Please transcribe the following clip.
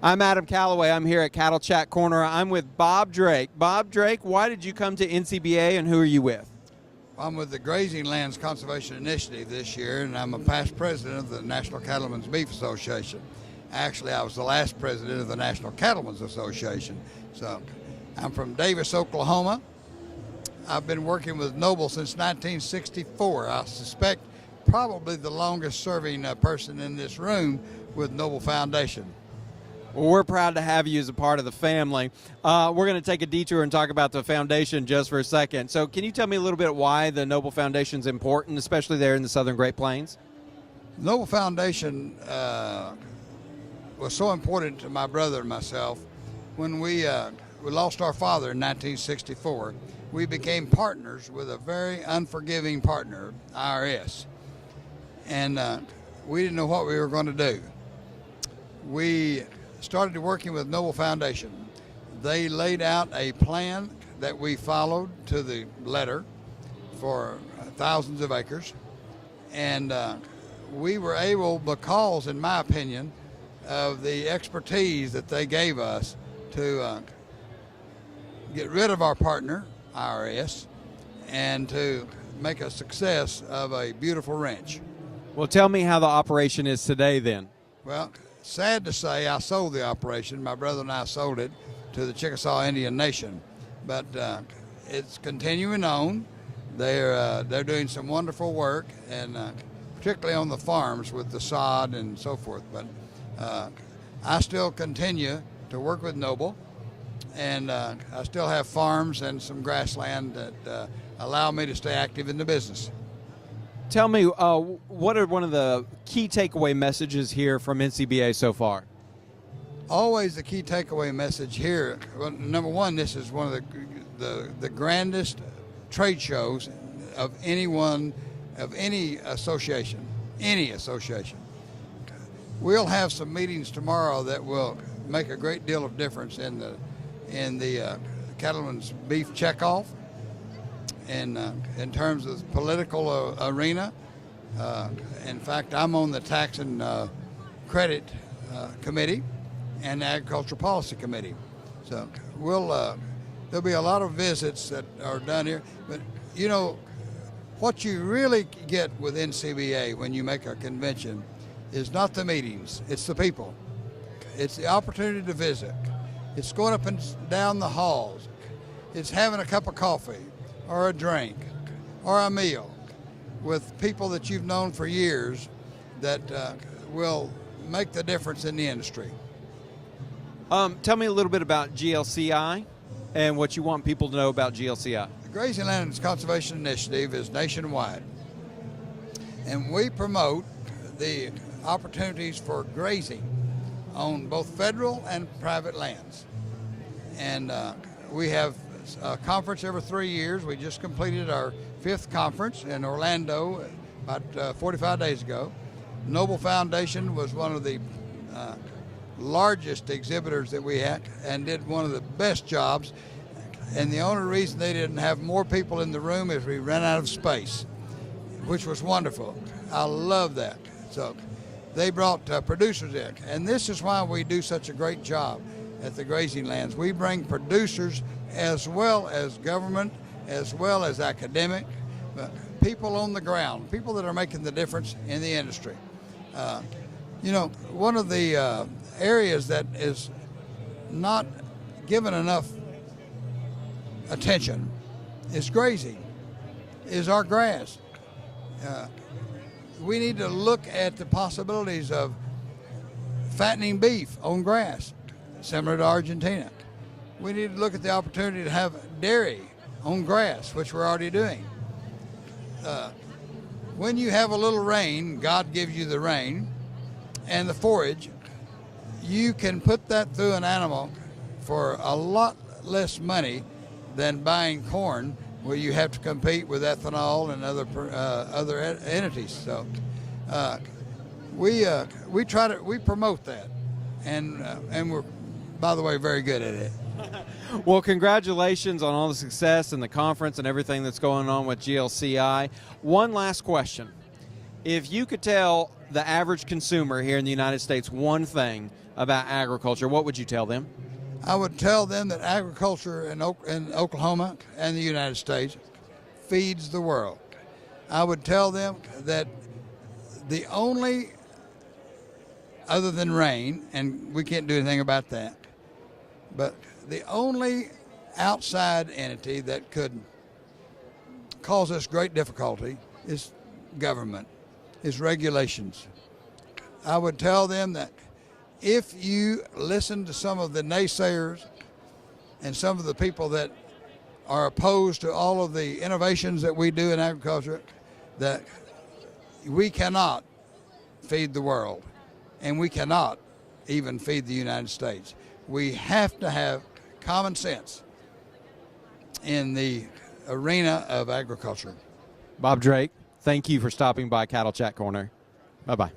I'm Adam Calaway. I'm here at Cattle Chat Corner. I'm with Bob Drake. Bob Drake, why did you come to NCBA and who are you with? I'm with the Grazing Lands Conservation Initiative this year, and I'm a past president of the National Cattlemen's Beef Association. Actually, I was the last president of the National Cattlemen's Association. So I'm from Davis, Oklahoma. I've been working with Noble since 1964. I suspect probably the longest serving person in this room with Noble Foundation. Well, we're proud to have you as a part of the family. We're going to take a detour and talk about the foundation just for a second. So can you tell me a little bit why the Noble Foundation is important, especially there in the Southern Great Plains? Noble Foundation was so important to my brother and myself. When we lost our father in 1964, we became partners with a very unforgiving partner, IRS. And we didn't know what we were going to do. We started working with Noble Foundation. They laid out a plan that we followed to the letter for thousands of acres. And we were able, because, in my opinion, of the expertise that they gave us to get rid of our partner, IRS, and to make a success of a beautiful ranch. Well, tell me how the operation is today then. Well, sad to say, I sold the operation. My brother and I sold it to the Chickasaw Indian Nation, but it's continuing on. They're doing some wonderful work, and particularly on the farms with the sod and so forth. But I still continue to work with Noble, and I still have farms and some grassland that allow me to stay active in the business. Tell me, what are one of the key takeaway messages here from NCBA so far? Always the key takeaway message here. Well, number one, this is one of the grandest trade shows of anyone, of any association, We'll have some meetings tomorrow that will make a great deal of difference in the Cattlemen's Beef Checkoff. In terms of the political arena. In fact, I'm on the Tax and Credit Committee and the Agricultural Policy Committee. So there'll be a lot of visits that are done here. But, you know, what you really get with NCBA when you make a convention is not the meetings, it's the people. It's the opportunity to visit. It's going up and down the halls. It's having a cup of coffee, or a drink, or a meal with people that you've known for years that will make the difference in the industry. Tell me a little bit about GLCI and what you want people to know about GLCI. The Grazing Lands Conservation Initiative is nationwide, and we promote the opportunities for grazing on both federal and private lands. And we have a conference every 3 years. We just completed our 5th conference in Orlando about 45 days ago. Noble Foundation was one of the largest exhibitors that we had and did one of the best jobs. And the only reason they didn't have more people in the room is we ran out of space, which was wonderful. I love that. So they brought producers in. And this is why we do such a great job at the Grazing Lands. We bring producers as well as government, as well as academic, people on the ground, people that are making the difference in the industry. You know, one of the areas that is not given enough attention is grazing, is our grass. We need to look at the possibilities of fattening beef on grass, similar to Argentina. We need to look at the opportunity to have dairy on grass, which we're already doing. When you have a little rain, God gives you the rain and the forage, you can put that through an animal for a lot less money than buying corn, where you have to compete with ethanol and other entities. So we promote that, and we're, by the way, very good at it. Well, congratulations on all the success and the conference and everything that's going on with GLCI. One last question. If you could tell the average consumer here in the United States one thing about agriculture, what would you tell them? I would tell them that agriculture in Oklahoma and the United States feeds the world. I would tell them that the only, other than rain, and we can't do anything about that, but the only outside entity that could cause us great difficulty is government, is regulations. I would tell them that if you listen to some of the naysayers and some of the people that are opposed to all of the innovations that we do in agriculture, that we cannot feed the world, and we cannot even feed the United States. We have to have common sense in the arena of agriculture. Bob Drake, thank you for stopping by Cattle Chat Corner. Bye-bye.